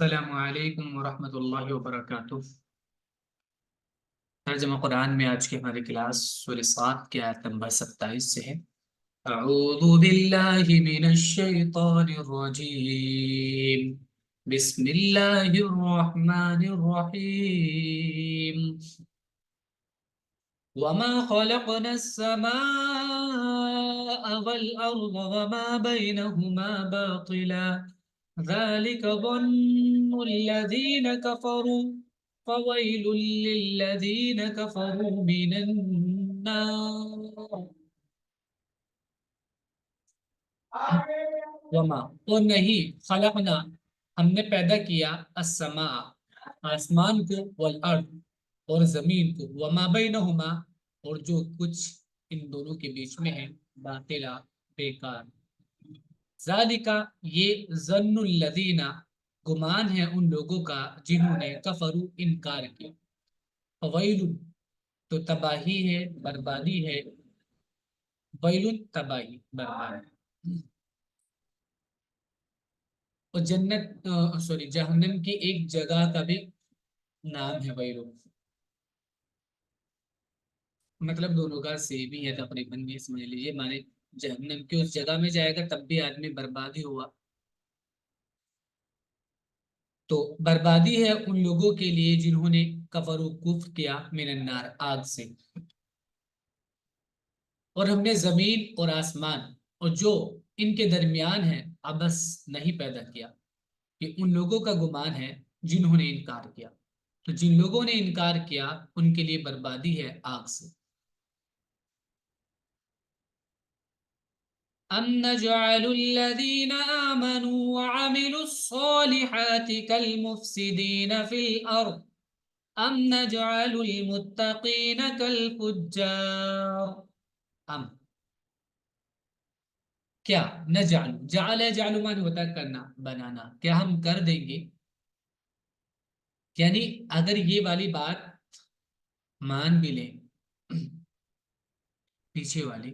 السلام علیکم ورحمۃ اللہ وبرکاتہ۔ ترجمہ قرآن میں آج کی ہماری کلاس سورہ صاد کی آیت نمبر 27 سے ہے۔ اعوذ باللہ من الشیطان الرجیم، بسم اللہ الرحمن الرحیم۔ وما خلقنا السماء والأرض وما بينهما باطلا ذلك ظن الذين كفروا فويل للذين كفروا من النار۔ وما اور نہیں، خلقنا ہم نے پیدا کیا، السماء آسمان کو، والارض اور زمین کو، وما بینہما اور جو کچھ ان دونوں کے بیچ میں ہے، باطلا بیکار۔ ذالکا یہ ظن الذین گمان ہے ان لوگوں کا جنہوں نے کفروا انکار کیا، فویل تو تباہی ہے، بربادی ہے، ویل تباہی بربادی۔ اور جنت جہنم کی ایک جگہ کا بھی نام ہے ویل، مطلب دونوں کا سیم ہی ہے تقریباً، یہ سمجھ لیجیے، مانے جہنم کی اس جگہ میں جائے گا تب بھی آدمی برباد ہی ہوا۔ تو بربادی ہے ان لوگوں کے لیے جنہوں نے کفر و کفر کیا، من النار آگ سے۔ اور ہم نے زمین اور آسمان اور جو ان کے درمیان ہے ابس نہیں پیدا کیا، یہ ان لوگوں کا گمان ہے جنہوں نے انکار کیا۔ تو جن لوگوں نے انکار کیا ان کے لیے بربادی ہے آگ سے۔ أَمْ نَجْعَلُ الَّذِينَ آمَنُوا وَعَمِلُوا الصَّالِحَاتِ كَالْمُفْسِدِينَ فِي الْأَرْضِ أَمْ نَجْعَلُ الْمُتَّقِينَ كَالْفُجَّارِ۔ کیا نجعل، جعل جعل معنی ہوتا ہے کرنا، بنانا، کیا ہم کر دیں گے، یعنی اگر یہ والی بات مان بھی لیں پیچھے والی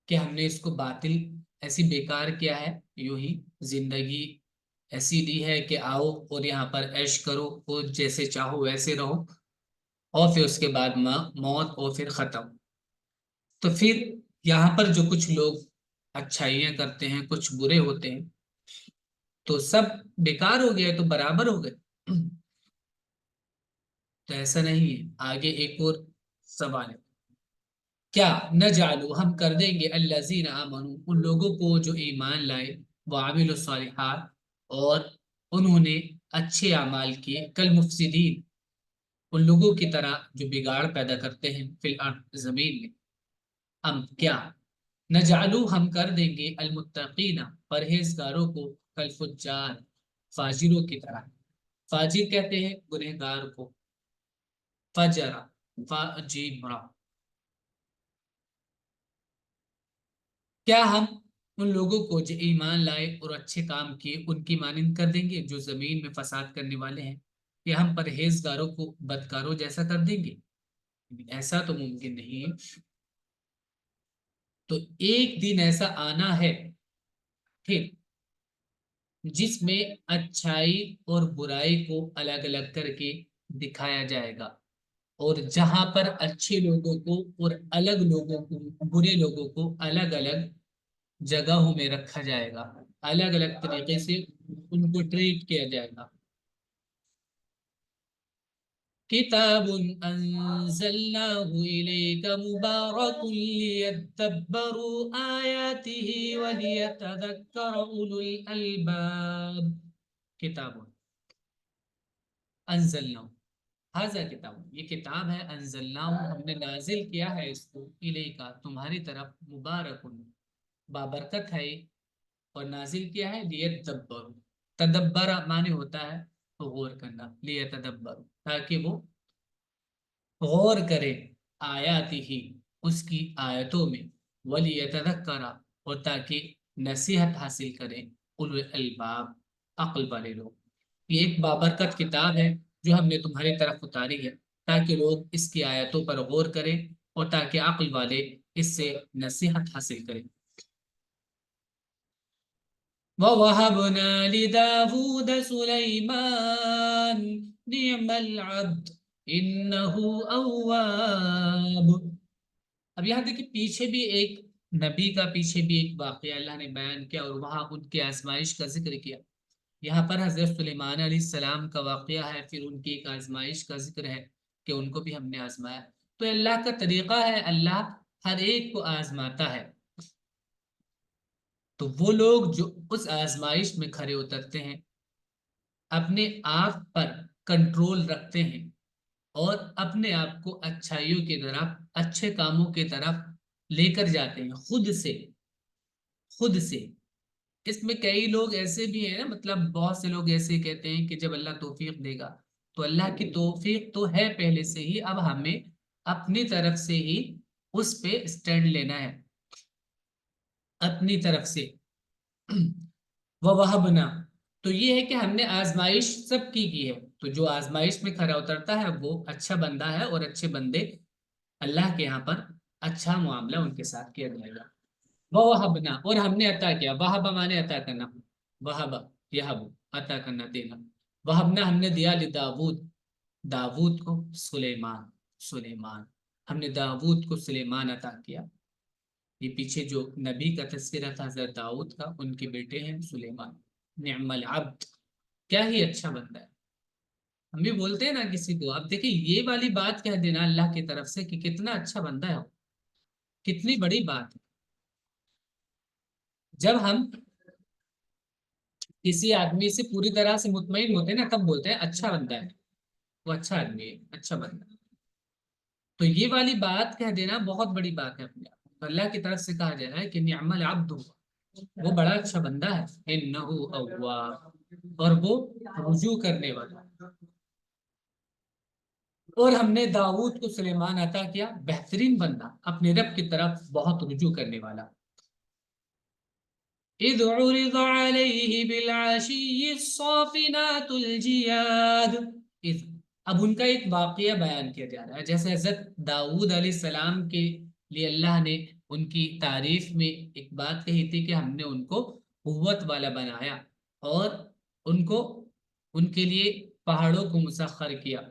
کہ ہم نے اس کو باطل ایسی بیکار کیا ہے، یوں ہی زندگی ایسی دی ہے کہ آؤ اور یہاں پر عیش کرو اور جیسے چاہو ویسے رہو، اور پھر اس کے بعد موت اور پھر ختم۔ تو پھر یہاں پر جو کچھ لوگ اچھائیاں کرتے ہیں، کچھ برے ہوتے ہیں، تو سب بیکار ہو گئے، تو برابر ہو گئے؟ تو ایسا نہیں ہے۔ آگے ایک اور سوال ہے، کیا نجعلو ہم کر دیں گے الذین آمنوا ان لوگوں کو جو ایمان لائے، وعملوا الصالحات اور انہوں نے اچھے اعمال کیے، کالمفسدین ان لوگوں کی طرح جو بگاڑ پیدا کرتے ہیں، فی الارض زمین میں۔ کیا نجعلو ہم کر دیں گے المتقین پرہیزگاروں کو، کالفجار فاجروں کی طرح۔ فاجر کہتے ہیں گنہگار کو، فجرا فاجرا۔ کیا ہم ان لوگوں کو جو ایمان لائے اور اچھے کام کیے ان کی مانند کر دیں گے جو زمین میں فساد کرنے والے ہیں، یا ہم پرہیزگاروں کو بدکاروں جیسا کر دیں گے؟ ایسا تو ممکن نہیں ہے۔ تو ایک دن ایسا آنا ہے پھر جس میں اچھائی اور برائی کو الگ الگ کر کے دکھایا جائے گا، اور جہاں پر اچھے لوگوں کو اور الگ لوگوں کو، برے لوگوں کو الگ الگ جگہوں میں رکھا جائے گا، الگ الگ طریقے سے ان کو ٹریٹ کیا جائے گا۔ کتاب انزلناه الیک مبارک لیدبروا آیاته ولیتذکر اولو الالباب۔ کتاب انزلناه، ہاذا کتاب یہ کتاب ہے، انزلناه ہم نے نازل کیا ہے اس کو، الیکا تمہاری طرف، مبارک بابرکت ہے، اور نازل کیا ہے لیتدبر، تدبر معنی ہوتا ہے غور کرنا، لیتدبر تاکہ وہ غور کرے، آیاتی ہی اس کی آیتوں میں، ولیتذکر اور تاکہ نصیحت حاصل کریں، اولو الالباب عقل والے لوگ۔ یہ ایک بابرکت کتاب ہے جو ہم نے تمہاری طرف اتاری ہے تاکہ لوگ اس کی آیتوں پر غور کریں اور تاکہ عقل والے اس سے نصیحت حاصل کریں۔ وَوَهَبْنَا لِدَاوُودَ سُلَيْمَانَ نِعْمَ الْعَبْدُ إِنَّهُ أَوَّابٌ۔ اب یہاں دیکھیں پیچھے بھی ایک نبی کا پیچھے بھی ایک واقعہ اللہ نے بیان کیا اور وہاں ان کی آزمائش کا ذکر کیا۔ یہاں پر حضرت سلیمان علیہ السلام کا واقعہ ہے، پھر ان کی ایک آزمائش کا ذکر ہے کہ ان کو بھی ہم نے آزمایا۔ تو اللہ کا طریقہ ہے، اللہ ہر ایک کو آزماتا ہے۔ تو وہ لوگ جو اس آزمائش میں کھڑے اترتے ہیں، اپنے آپ پر کنٹرول رکھتے ہیں اور اپنے آپ کو اچھائیوں کی طرف، اچھے کاموں کی طرف لے کر جاتے ہیں خود سے۔ اس میں کئی لوگ ایسے بھی ہیں، مطلب بہت سے لوگ ایسے کہتے ہیں کہ جب اللہ توفیق دے گا تو اللہ کی توفیق تو ہے پہلے سے ہی، اب ہمیں اپنی طرف سے ہی اس پہ سٹینڈ لینا ہے، اپنی طرف سے۔ وَوَهَبْنَا، تو یہ ہے کہ ہم نے آزمائش سب کی ہے، تو جو آزمائش میں کھرا اترتا ہے وہ اچھا بندہ ہے، اور اچھے بندے اللہ کے یہاں پر اچھا معاملہ ان کے ساتھ کیا جائے گا۔ وَوَهَبْنَا، اور ہم نے عطا کیا، وَهَبَ مانے عطا کرنا، وَهَبَ یَهَبُ عطا کرنا، دینا۔ وَهَبْنَا، ہم نے دیا لداود، داود کو، سلیمان ہم نے داود کو سلیمان عطا کیا۔ یہ پیچھے جو نبی کا تذکرہ تھا حضرت داؤد کا، ان کے بیٹے ہیں سلیمان۔ نعم العبد، کیا ہی اچھا بندہ ہے۔ ہم بھی بولتے ہیں نا کسی کو، اب دیکھیں یہ والی بات کہہ دینا اللہ کی طرف سے کہ کتنا اچھا بندہ ہے وہ، کتنی بڑی بات ہے۔ جب ہم کسی آدمی سے پوری طرح سے مطمئن ہوتے ہیں نا، تب بولتے ہیں اچھا بندہ ہے، وہ اچھا آدمی ہے، اچھا بندہ ہے۔ تو یہ والی بات کہہ دینا بہت بڑی بات ہے اپنے آپ کو۔ اللہ کی طرف سے کہا جا رہا ہے کہ نعم العبد، وہ بڑا اچھا بندہ ہے، انہ اواب، اور وہ رجوع کرنے والا۔ اور ہم نے داؤد کو سلیمان عطا کیا، بہترین بندہ، اپنے رب کی طرف بہت رجوع کرنے والا۔ اذ عرض علیہ بالعشی الصافنات الجیاد، اب ان کا ایک واقعہ بیان کیا جا رہا ہے، جیسے حضرت داؤد علیہ السلام کے لیے اللہ نے ان کی تعریف میں ایک بات کہی تھی کہ ہم نے ان کو قوت والا بنایا اور ان کو، ان کے لیے پہاڑوں کو مسخر کیا۔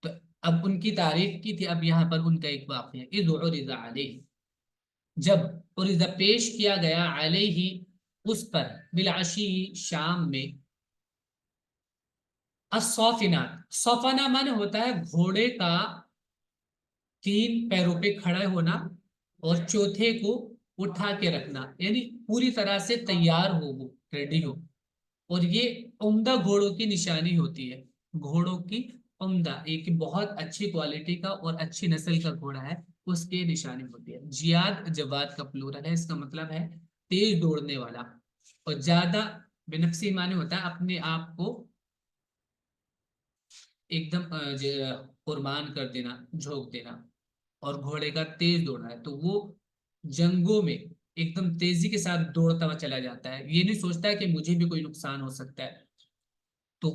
تو اب ان کی تعریف کی تھی، اب یہاں پر ان کا ایک واقعہ، اذ عرض علیہ، جب عرض پیش کیا گیا، علیہ اس پر، بالعشی شام میں، الصافنات، صفنا من ہوتا ہے گھوڑے کا تین پیروں پہ کھڑا ہونا اور چوتھے کو اٹھا کے رکھنا، یعنی پوری طرح سے تیار ہو، وہ ریڈی ہو۔ اور یہ عمدہ گھوڑوں کی نشانی ہوتی ہے، گھوڑوں کی عمدہ، ایک بہت اچھی کوالٹی کا اور اچھی نسل کا گھوڑا ہے، اس کی نشانی ہوتی ہے۔ جیاد جواد کا پلورل ہے، اس کا مطلب ہے تیز دوڑنے والا، اور زیادہ بنفسی معنی ہوتا ہے اپنے آپ کو ایک دم قربان کر دینا، جھونک دینا، اور گھوڑے کا تیز دوڑنا ہے تو وہ جنگوں میں ایک دم تیزی کے ساتھ دوڑتا ہوا چلا جاتا ہے، یہ نہیں سوچتا ہے کہ مجھے بھی کوئی نقصان ہو سکتا ہے۔ تو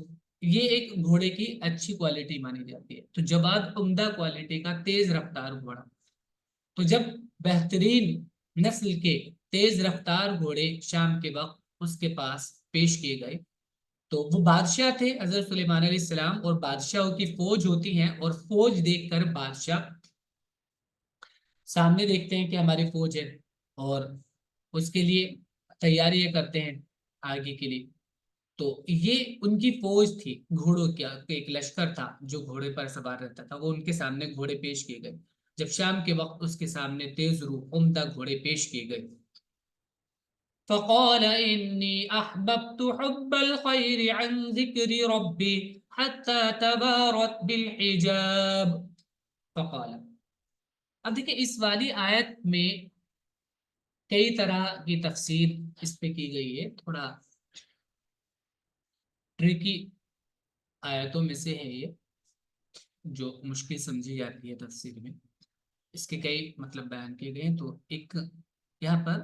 یہ ایک گھوڑے کی اچھی کوالٹی مانی جاتی ہے۔ تو جواد عمدہ کوالٹی کا تیز رفتار گھوڑا، تو جب بہترین نسل کے تیز رفتار گھوڑے شام کے وقت اس کے پاس پیش کیے گئے، تو وہ بادشاہ تھے حضرت سلیمان علیہ السلام، اور بادشاہوں کی فوج ہوتی ہیں، اور فوج دیکھ کر بادشاہ سامنے دیکھتے ہیں کہ ہماری فوج ہے، اور اس کے لیے تیاریاں کرتے ہیں آگے کے لیے۔ تو یہ ان کی فوج تھی، گھوڑوں کا ایک لشکر تھا جو گھوڑے پر سوار رہتا تھا، وہ ان کے سامنے گھوڑے پیش کیے گئے۔ جب شام کے وقت اس کے سامنے تیز روح عمدہ گھوڑے پیش کیے گئے، فقال إني أحببت حب الخير عن ذكر ربي حتى تبارت بالحجاب، فقال، اب دیکھیں اس والی آیت میں کئی طرح کی تفسیر اس پہ کی گئی ہے، تھوڑا ٹریکی آیتوں میں سے ہے یہ، جو مشکل سمجھی جاتی ہے تفسیر میں، اس کے کئی مطلب بیان کیے گئے ہیں۔ تو ایک یہاں پر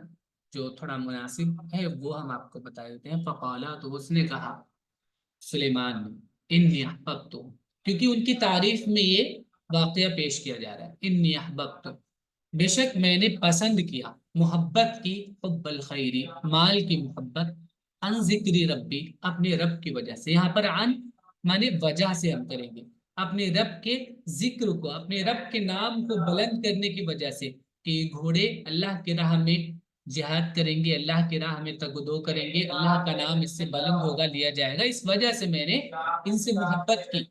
جو تھوڑا مناسب ہے وہ ہم آپ کو بتا دیتے ہیں۔ فقالا، تو اس نے کہا، سلیمان نے، انی احببت، کیونکہ ان کی تعریف میں یہ واقعہ پیش کیا جا رہا ہے، انی احببت، بے شک میں نے پسند کیا، محبت کی، حب الخیری مال کی محبت، ان ذکری ربی اپنے رب کی وجہ سے، یہاں پر ان مانے وجہ سے ہم کریں گے، اپنے رب کے ذکر کو، اپنے رب کے نام کو بلند کرنے کی وجہ سے، کہ یہ گھوڑے اللہ کی راہ میں جہاد کریں گے، اللہ کی راہ میں تگدو کریں گے، اللہ کا نام اس سے بلند ہوگا، لیا جائے گا، اس وجہ سے میں نے ان سے محبت کی۔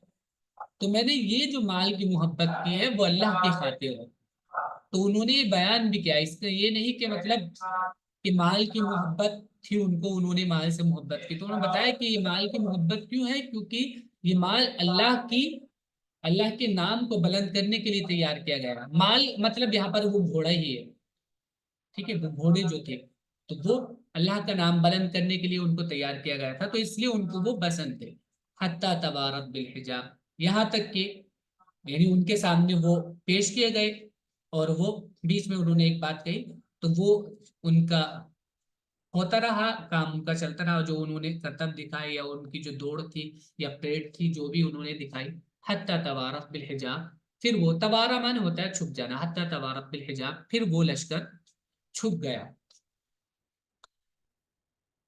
تو میں نے یہ جو مال کی محبت کی ہے وہ اللہ کی خاطر ہے۔ تو انہوں نے یہ بیان بھی کیا، اس کا یہ نہیں کہ مطلب کہ مال کی محبت تھی ان کو، انہوں نے مال سے محبت کی، تو انہوں نے بتایا کہ یہ مال کی محبت کیوں ہے، کیونکہ یہ مال اللہ کے نام کو بلند کرنے کے لیے تیار کیا گیا۔ مال مطلب یہاں پر وہ گھوڑا ہی ہے، ٹھیک ہے، وہ گھوڑے جو تھے تو وہ اللہ کا نام بلند کرنے کے لیے ان کو تیار کیا گیا تھا، تو اس لیے ان کو وہ پسند تھے۔ حتی توارت بالحجاب، یہاں تک کہ یعنی ان کے سامنے وہ پیش کیے گئے، اور وہ بیچ میں انہوں نے ایک بات کہی، تو وہ ان کا ہوتا رہا، کام ان کا چلتا رہا، جو انہوں نے کرتب دکھائی یا ان کی جو دوڑ تھی یا پریڈ تھی جو بھی انہوں نے دکھائی، حتی توارت بالحجاب، پھر وہ توارا مانے ہوتا ہے چھپ جانا، حتی توارت بالحجاب، پھر وہ لشکر چھپ گیا،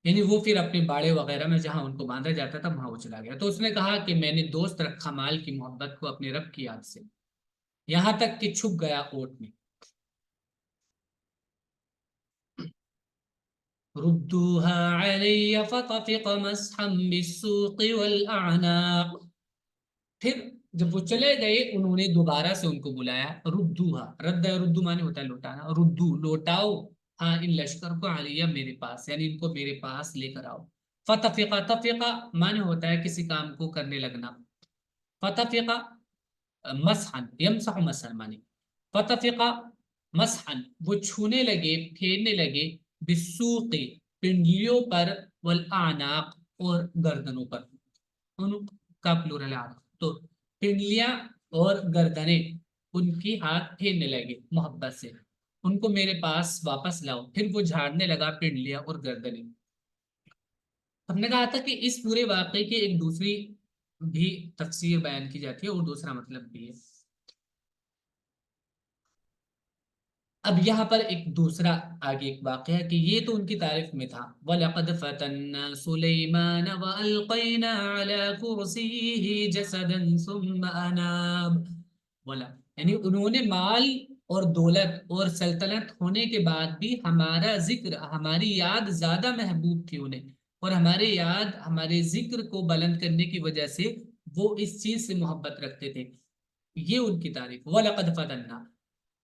یعنی وہ پھر اپنے باڑے وغیرہ میں جہاں ان کو باندھا جاتا تھا وہاں وہ چلا گیا۔ تو اس نے کہا کہ میں نے دوست رکھا مال کی محبت کو اپنے رب کی یاد سے، یہاں تک کہ چھپ گیا اوٹ میں۔ ردوها علی فطفق مسحا بالسوق والاعناق، پھر جب وہ چلے گئے انہوں نے دوبارہ سے ان کو بلایا، ردوها، رد ردو مانے ہوتا ہے لوٹانا، ردو لوٹاؤ، ہاں ان لشکر کو علیہ میرے پاس، یعنی ان کو میرے پاس لے کر آؤ۔ فتفقہ، تفقہ مانے ہوتا ہے کسی کام کو کرنے لگنا، فتفقہ مسحن یمسح مسحن مانے، فتفقہ مسحن وہ چھونے لگے، پھیرنے لگے، بالسوق پنڈلیوں پر، والاعناق اور گردنوں پر، ان کا پلورل ہے، تو پنڈلیاں اور گردنیں ان کی ہاتھ پھیرنے لگے محبت سے، ان کو میرے پاس واپس لاؤ، پھر وہ جھاڑنے لگا پنڈلیاں اور گردنیں۔ ہم نے کہا تھا کہ اس پورے واقعے کی ایک دوسری بھی تفسیر بیان کی جاتی ہے اور دوسرا مطلب بھی ہے۔ اب یہاں پر ایک دوسرا آگے ایک واقعہ ہے کہ یہ تو ان کی تعریف میں تھا، وَلَقَدْ فَتَنَّا سُلَيْمَانَ وَأَلْقَيْنَا عَلَى كُرْسِيِّهِ جَسَدًا ثُمَّ أَنَابَ، بولا یعنی انہوں نے مال اور دولت اور سلطنت ہونے کے بعد بھی ہمارا ذکر، ہماری یاد زیادہ محبوب تھی انہیں، اور ہمارے یاد، ہمارے ذکر کو بلند کرنے کی وجہ سے وہ اس چیز سے محبت رکھتے تھے۔ یہ ان کی تعریف، وَلَقَدْ فَتَنَّا،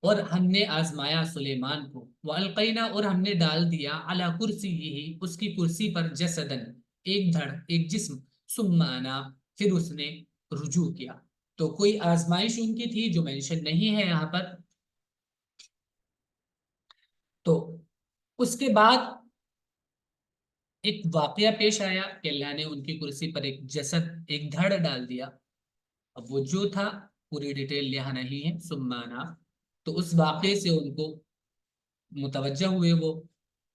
اور ہم نے آزمایا سلیمان کو، وَأَلْقَيْنَا اور ہم نے ڈال دیا، عَلَى كُرْسِيِّهِ اس کی کرسی پر، جسدن ایک دھڑ، ایک جسم، ثم انا پھر اس نے رجوع کیا۔ تو کوئی آزمائش ان کی تھی جو مینشن نہیں ہے یہاں پر۔ تو اس کے بعد ایک واقعہ پیش آیا کہ اللہ نے ان کی کرسی پر ایک جسد، ایک دھڑ ڈال دیا، اب وہ جو تھا پوری ڈیٹیل یہاں نہیں ہے، ثم انا، تو اس واقعے سے ان کو متوجہ ہوئے وہ،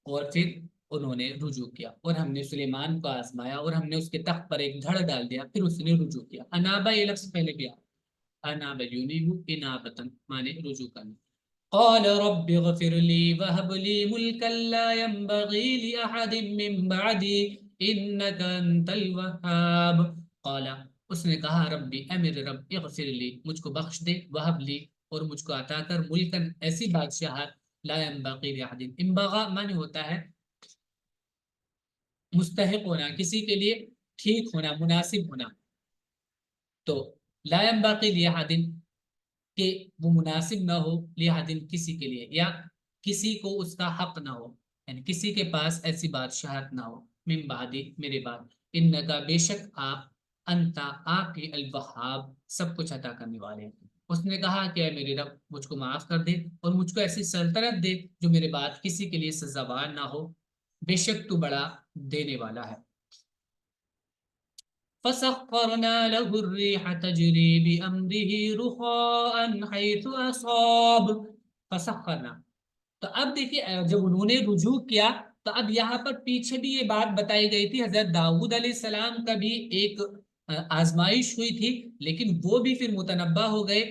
اور پھر انہوں نے رجوع کیا، اور ہم نے سلیمان کو آزمایا اور ہم نے اس کے تخت پر ایک دھڑ ڈال دیا، پھر اس نے رجوع کیا۔ انابا یہ لفظ پہلے بھی آیا، انابا یونیبو انابتن مانے رجوع کرنا۔ قال رب اغفر لي وهب لي ملكا لا ينبغي لأحد من بعدي إنك أنت الوهاب، قال اس نے کہا ربی اے میرے رب، اغفر لی مجھ کو بخش دے، وہب لی اور مجھ کو عطا کر، ملکن ایسی بادشاہت، لا ينبغي لأحد، انبغا معنی ہوتا ہے مستحق ہونا، کسی کے لیے ٹھیک ہونا، مناسب ہونا، تو لا ينبغي لأحد کہ وہ مناسب نہ ہو، لحد کسی کے لیے، یا کسی کو اس کا حق نہ ہو، یعنی کسی کے پاس ایسی بادشاہت نہ ہو، من بعدی میرے بعد، انکا بے شک آپ، انتا آپ ہی، الوہاب سب کچھ عطا کرنے والے ہیں۔ اس نے کہا کہ اے میرے رب مجھ کو معاف کر دے اور مجھ کو ایسی سلطنت دے جو میرے بعد کسی کے لیے سزاوار نہ ہو، بے شک تو بڑا دینے والا ہے۔ فسخرنا له الريح تجري بأمره رخاء حيث أصاب، فسخرنا، تو اب دیکھیے جب انہوں نے رجوع کیا تو اب یہاں پر پیچھے بھی یہ بات بتائی گئی تھی، حضرت داؤد علیہ السلام کا بھی ایک آزمائش ہوئی تھی، لیکن وہ بھی پھر متنبہ ہو گئے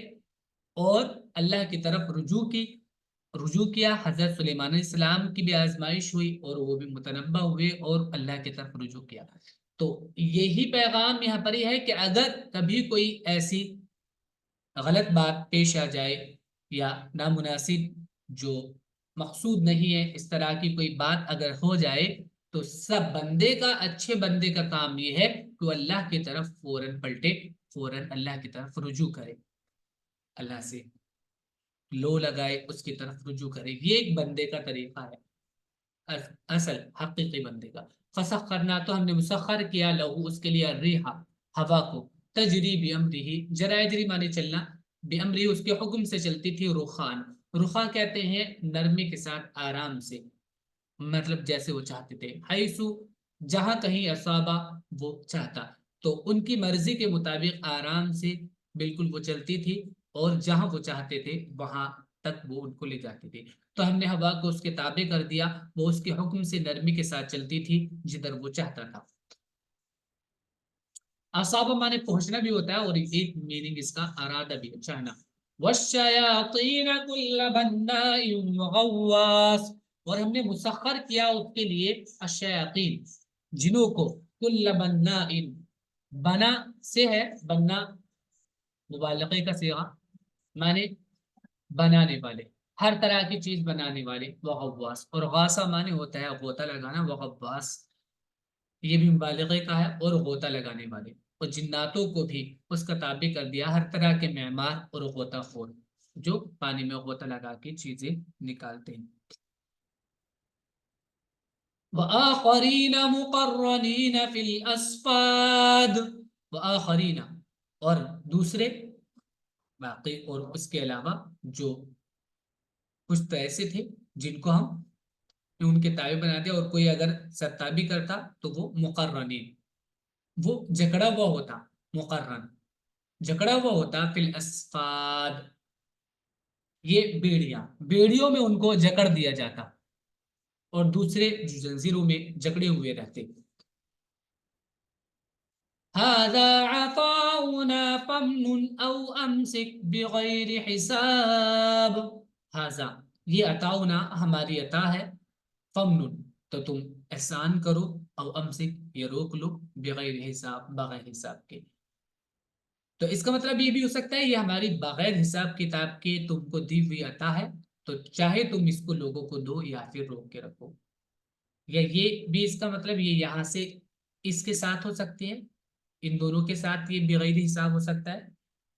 اور اللہ کی طرف رجوع کی، رجوع کیا، حضرت سلیمان علیہ السلام کی بھی آزمائش ہوئی اور وہ بھی متنبع ہوئے اور اللہ کی طرف رجوع کیا. تو یہی پیغام یہاں پر ہی ہے کہ اگر کبھی کوئی ایسی غلط بات پیش آ جائے یا نامناسب جو مقصود نہیں ہے اس طرح کی کوئی بات اگر ہو جائے تو سب بندے کا، اچھے بندے کا کام یہ ہے کہ وہ اللہ کی طرف فوراً پلٹے، فوراً اللہ کی طرف رجوع کرے، اللہ سے لو لگائے، اس کی طرف رجوع کرے. یہ ایک بندے کا طریقہ ہے، اصل حقیقی بندے کا. فسخ کرنا تو ہم نے مسخر کیا لہو اس کے لیے الریحا ہوا کو، تجری بامرہ جرائے جری مانے چلنا، بامرہ اس کے حکم سے چلتی تھی، رخان رخا کہتے ہیں نرمی کے ساتھ آرام سے، مطلب جیسے وہ چاہتے تھے، حیثو جہاں کہیں اصابہ وہ چاہتا، تو ان کی مرضی کے مطابق آرام سے بالکل وہ چلتی تھی اور جہاں وہ چاہتے تھے وہاں تک وہ ان کو لے جاتی تھی. تو ہم نے ہوا کو اس کے تابع کر دیا، وہ اس کے حکم سے نرمی کے ساتھ چلتی تھی جدھر وہ چاہتا تھا. اصابہ مانے پہنچنا بھی ہوتا ہے اور ایک میننگ اس کا ارادہ بھی ہے، چاہنا. والشیاطین کل بناء وغواص، اور ہم نے مسخر کیا اس کے لیے الشیاطین جنوں کو، کل بناء بنا سے ہے، بنا مبالغے کا صیغہ مانے بنانے والے، ہر طرح کی چیز بنانے والے، وغواص اور غاصہ مانے ہوتا ہے غوطہ لگانا، وغواص یہ بھی مبالغے کا ہے، اور غوطہ لگانے والے. اور جناتوں کو بھی اس کا تابع کر دیا، ہر طرح کے معمار اور غوطہ خور جو پانی میں غوطہ لگا کے چیزیں نکالتے ہیں. وآخرین مقرنین فی الاسفاد، وآخرین اور دوسرے، باقی اور اس کے علاوہ جو کچھ تو ایسے تھے جن کو ہم ان کے تابع بناتے، اور کوئی اگر ستابی کرتا تو وہ مقرنین، وہ جکڑا ہوا ہوتا، مقرن جکڑا ہوا ہوتا، فی الاسفاد یہ بیڑیاں، بیڑیوں میں ان کو جکڑ دیا جاتا اور دوسرے جو زنجیروں میں جکڑے ہوئے رہتے. هذا عطاؤنا فمن او امسک بغیر حساب، هذا یہ عطاؤنا ہماری عطا ہے، فمن تو تم احسان کرو، او امسک یہ روک لو، بغیر حساب بغیر حساب کے. تو اس کا مطلب یہ بھی ہو سکتا ہے یہ ہماری بغیر حساب کتاب کے تم کو دی ہوئی عطا ہے، تو چاہے تم اس کو لوگوں کو دو یا پھر روک کے رکھو. یا یہ بھی اس کا مطلب یہ یہاں سے اس کے ساتھ ہو سکتی ہے، ان دونوں کے ساتھ یہ بغیر حساب ہو سکتا ہے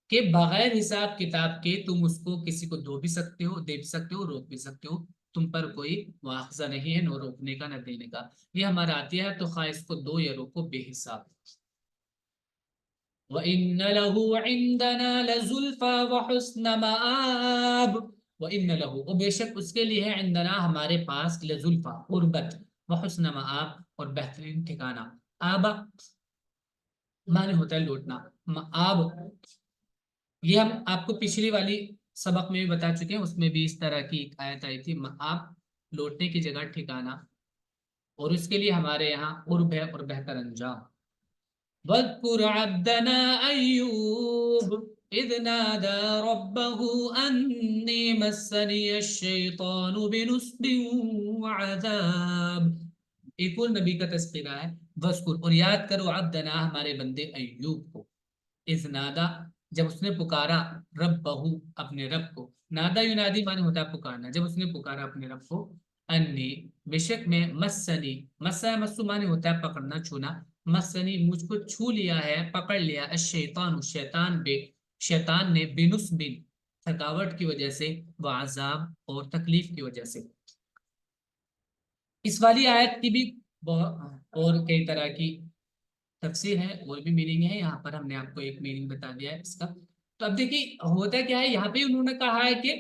کہ بغیر حساب کتاب کے تم اس کو کسی کو دو بھی سکتے ہو، دے بھی سکتے ہو، روک بھی سکتے ہو، تم پر کوئی مواخذہ نہیں ہے، نہ روکنے کا نہ دینے کا. یہ ہمارا عطیہ ہے تو خواہ اس کو دو یا روکو بے حساب. وَإِنَّ لَهُ عِندَنَا لَزُلْفَى وَحُسْنَ مَآب، وَإِنَّ لَهُ اور بے شک اس کے لیے ہے، عندنا ہمارے پاس، لَزُلْفَى قربت، وَحُسْنَ مَآب اور بہترین ٹھکانہ. آبا معنی ہوتا ہے لوٹنا، مآب یہ ہم آپ کو پچھلی والی سبق میں بھی بتا چکے ہیں، اس میں بھی اس طرح کی ایک آیت آئی تھی، مآب لوٹنے کی جگہ ٹھکانہ، اور اس کے لیے ہمارے یہاں قرب ہے اور بہتر انجام. وَاذْكُرْ عَبْدَنَا أَيُّوبَ إِذْ نَادَى رَبَّهُ أَنِّي مَسَّنِيَ الشَّيْطَانُ بِنُصْبٍ وَعَذَابٍ. ایک اور نبی کا تذکرہ ہے، وَاذْكُرْ اور یاد کرو، عبدنا ہمارے بندے ایوب کو، اذ نادا جب اس نے پکارا، ربہ اپنے رب کو، نادا ینادی معنی ہوتا ہے پکارنا، جب اس نے پکارا اپنے رب کو، انی بے شک میں، مسنی مسا مسو معنی ہوتا ہے پکڑنا چھونا، مسنی مجھ کو چھو لیا ہے، پکڑ لیا، الشیطان شیطان بے شیطان نے، بنصب تھکاوٹ کی وجہ سے، وعذاب اور تکلیف کی وجہ سے. اس والی آیت کی بھی اور کئی طرح کی تفسیر ہے اور بھی میننگ ہے، یہاں پر ہم نے آپ کو ایک میننگ بتا دیا ہے اس کا. تو اب دیکھیے ہوتا کیا ہے، یہاں پہ انہوں نے کہا ہے کہ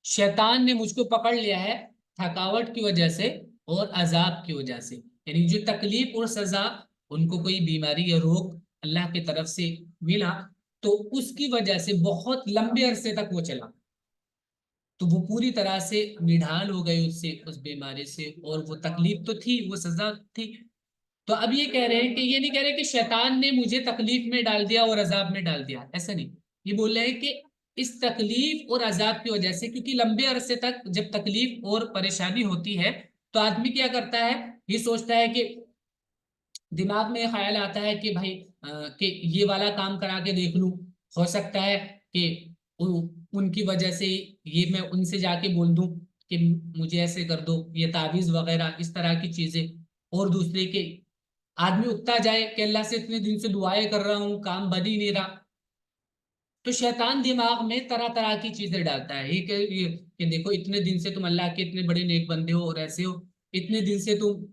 شیطان نے مجھ کو پکڑ لیا ہے تھکاوٹ کی وجہ سے اور عذاب کی وجہ سے، یعنی جو تکلیف اور سزا ان کو کوئی بیماری یا روگ اللہ کی طرف سے ملا تو اس کی وجہ سے بہت لمبے عرصے تک وہ چلا، تو وہ پوری طرح سے نڈھال ہو گئے اس سے، اس بیماری سے، اور وہ تکلیف تو تھی، وہ سزا تھی. تو اب یہ کہہ رہے ہیں کہ یہ نہیں کہہ رہے کہ شیطان نے مجھے تکلیف میں ڈال دیا اور عذاب میں ڈال دیا، ایسا نہیں، یہ بول رہے ہیں کہ اس تکلیف اور عذاب کی وجہ سے، کیونکہ لمبے عرصے تک جب تکلیف اور پریشانی ہوتی ہے تو آدمی کیا کرتا ہے، یہ سوچتا ہے کہ دماغ میں خیال آتا ہے کہ بھائی کہ یہ والا کام کرا کے دیکھ لوں، ہو سکتا ہے کہ ان کی وجہ سے یہ میں ان سے جا کے بول دوں کہ مجھے ایسے کر دو، یہ تعویذ وغیرہ اس طرح کی چیزیں، اور دوسرے کے آدمی اکتا جائے کہ اللہ سے اتنے دن سے دعائیں کر رہا ہوں، کام بن ہی نہیں رہا، تو شیطان دماغ میں طرح طرح کی چیزیں ڈالتا ہے کہ دیکھو اتنے دن سے تم اللہ کے اتنے بڑے نیک بندے ہو اور ایسے ہو، اتنے دن سے تم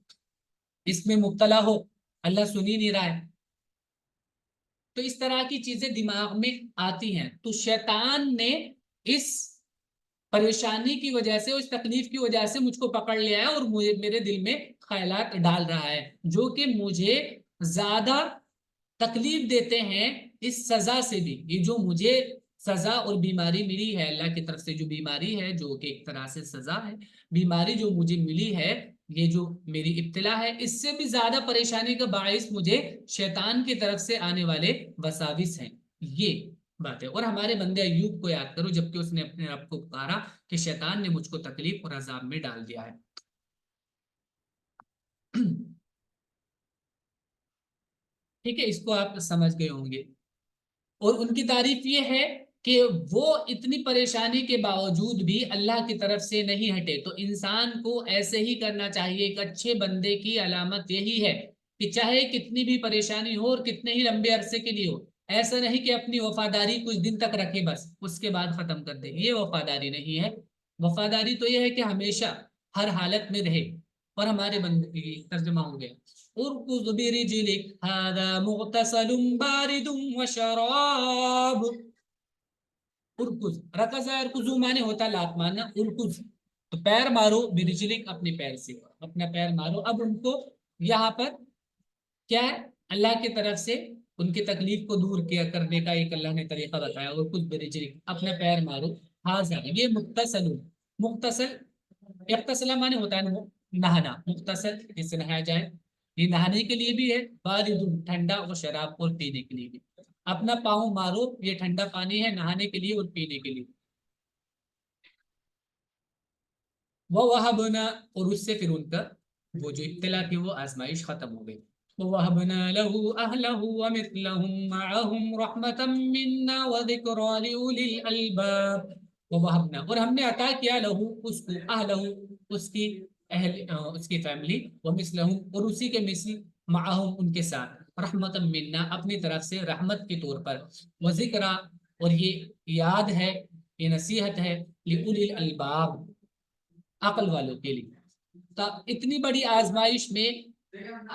اس میں مبتلا ہو، اللہ سن ہی نہیں رہا ہے۔ تو اس طرح کی چیزیں دماغ میں آتی ہیں، تو شیطان نے اس پریشانی کی وجہ سے، اس تکلیف کی وجہ سے مجھ کو پکڑ لیا ہے اور میرے دل میں خیالات ڈال رہا ہے جو کہ مجھے زیادہ تکلیف دیتے ہیں اس سزا سے بھی۔ یہ جو مجھے سزا اور بیماری ملی ہے اللہ کی طرف سے، جو بیماری ہے جو کہ ایک طرح سے سزا ہے، بیماری جو مجھے ملی ہے، یہ جو میری ابتلا ہے، اس سے بھی زیادہ پریشانی کا باعث مجھے شیطان کی طرف سے آنے والے وساوس ہیں، یہ بات ہے۔ اور ہمارے بندے ایوب کو یاد کرو، جبکہ اس نے اپنے آپ کو پکارا کہ شیطان نے مجھ کو تکلیف اور عذاب میں ڈال دیا ہے۔ ٹھیک ہے، اس کو آپ سمجھ گئے ہوں گے۔ اور ان کی تعریف یہ ہے کہ وہ اتنی پریشانی کے باوجود بھی اللہ کی طرف سے نہیں ہٹے۔ تو انسان کو ایسے ہی کرنا چاہیے، ایک اچھے بندے کی علامت یہی ہے کہ چاہے کتنی بھی پریشانی ہو اور کتنے ہی لمبے عرصے کے لیے ہو، ایسا نہیں کہ اپنی وفاداری کچھ دن تک رکھے بس اس کے بعد ختم کر دے، یہ وفاداری نہیں ہے۔ وفاداری تو یہ ہے کہ ہمیشہ ہر حالت میں رہے۔ اور ہمارے بندے کی ترجمہ ہو گیا ارکض برجلک هذا مغتسل بارد وشراب۔ ارکض، رکض ارکضو مانے ہوتا لات مارنا، ارکض تو پیر مارو، برجلک اپنے پیر سے، اپنا پیر مارو۔ اب ان کو یہاں پر کیا ہے، اللہ کی طرف سے ان کی تکلیف کو دور کیا کرنے کا ایک اللہ نے طریقہ بتایا، اور کچھ برجلک اپنا پیر مارو، ہاں یہ مغتسل، مغتسل اغتسل مانے ہوتا ہے نہانا، مغتسل جس سے نہایا جائے، یہ نہانے کے لیے بھی ہے، بارد ٹھنڈا، اور شراب اور پینے کے لیے بھی۔ اپنا پاؤں مارو، یہ ٹھنڈا پانی ہے نہانے کے لیے اور پینے کے لیے۔ وہ وہبنا، اور اس سے پھر ان کا وہ جو ابتلا تھی، وہ آزمائش ختم ہو گئی۔ وَوَهَبْنَا لَهُ أَهْلَهُ وَمِثْلَهُمْ مَعَهُمْ رَحْمَةً مِنَّا وَذِكْرَىٰ لِأُولِي الْأَلْبَابِ۔ وَوَهَبْنَا، اور ہم نے عطا کیا، لہو اس کو، اہلہو اس کی اس کی فیملی، وَمِثْلَهُمْ اور اسی کے مثل، معہم ان کے ساتھ، رحمتم منا اپنی طرف سے رحمت کے طور پر، وذکرا اور یہ یاد ہے، یہ نصیحت ہے، لِأُولِي الْأَلْبَابِ عقل والوں کے لیے۔ تو اتنی بڑی آزمائش میں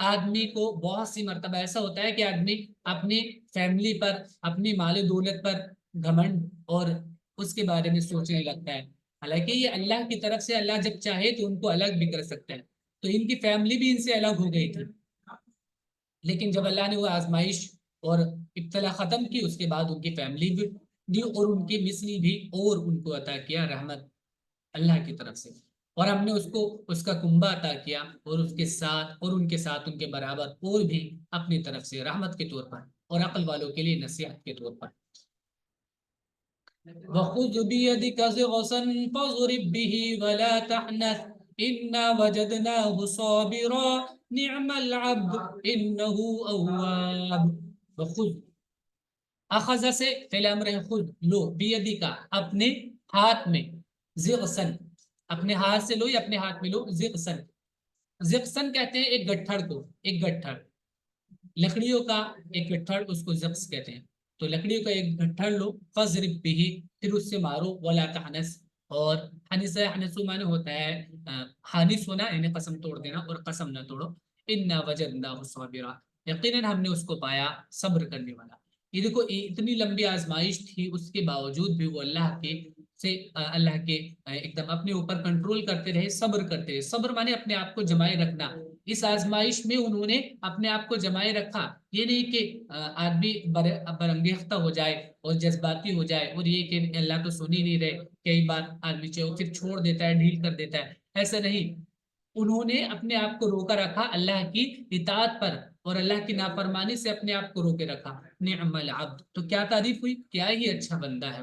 آدمی کو بہت سی مرتبہ ایسا ہوتا ہے کہ آدمی اپنی فیملی پر، اپنی مال و دولت پر گھمنڈ اور اس کے بارے میں سوچنے لگتا ہے، حالانکہ یہ اللہ کی طرف سے، اللہ جب چاہے تو ان کو الگ بھی کر سکتا ہے۔ تو ان کی فیملی بھی ان سے الگ ہو گئی تھی، لیکن جب اللہ نے وہ آزمائش اور ابتلا ختم کی، اس کے بعد ان کی فیملی بھی دی اور ان کی مثلی بھی، اور ان کو عطا کیا رحمت اللہ کی طرف سے، اور ہم نے اس کو اس کا کنبہ عطا کیا، اور اس کے ساتھ اور ان کے ساتھ ان کے برابر اور بھی اپنی طرف سے رحمت کے طور پر اور عقل والوں کے لیے نصیحت کے طور پر۔ وَخُذْ بِيَدِكَ ضِغْثًا فَاضْرِبْ بِهِ وَلَا تَحْنَثْ إِنَّا وَجَدْنَاهُ صَابِرًا نِعْمَ الْعَبْدُ إِنَّهُ أَوَّابٌ۔ وَخُذْ، اخذ سے فعل امر ہے، خود لو، بیدی کا اپنے ہاتھ میں، زغسن اپنے ہاتھ سے لو یا اپنے ہاتھ میں لو، زغسن، زغسن کہتے ہیں ایک گٹھڑ کو، ایک گٹھڑ لکڑیوں کا ایک گٹھڑ، اس کو زغس کہتے ہیں۔ تو لکڑیوں کا ایک گٹھڑ لو، فضرب به پھر اس سے مارو، ولا تحنس، اور حنس حنسو معنی ہوتا ہے حانس ہونا، یعنی قسم توڑ دینا، اور قسم نہ توڑو، انا وجدناه صابرا، یقیناً ہم نے اس کو پایا صبر کرنے والا۔ یہ دیکھو اتنی لمبی آزمائش تھی، اس کے باوجود بھی وہ اللہ کے سے اللہ کے ایک دم اپنے اوپر کنٹرول کرتے رہے، صبر کرتے رہے۔ صبر مانے اپنے آپ کو جمائے رکھنا، اس آزمائش میں انہوں نے اپنے آپ کو جمائے رکھا۔ یہ نہیں کہ آدمی برانگیختہ ہو جائے اور جذباتی ہو جائے، اور یہ کہ اللہ تو سن ہی نہیں رہے، کئی بار آدمی پھر چھوڑ دیتا ہے، ڈھیل کر دیتا ہے، ایسا نہیں۔ انہوں نے اپنے آپ کو روکا رکھا اللہ کی اطاعت پر، اور اللہ کی نافرمانی سے اپنے آپ کو روکے رکھا۔ نعم العبد، تو کیا تعریف ہوئی، کیا ہی اچھا بندہ ہے۔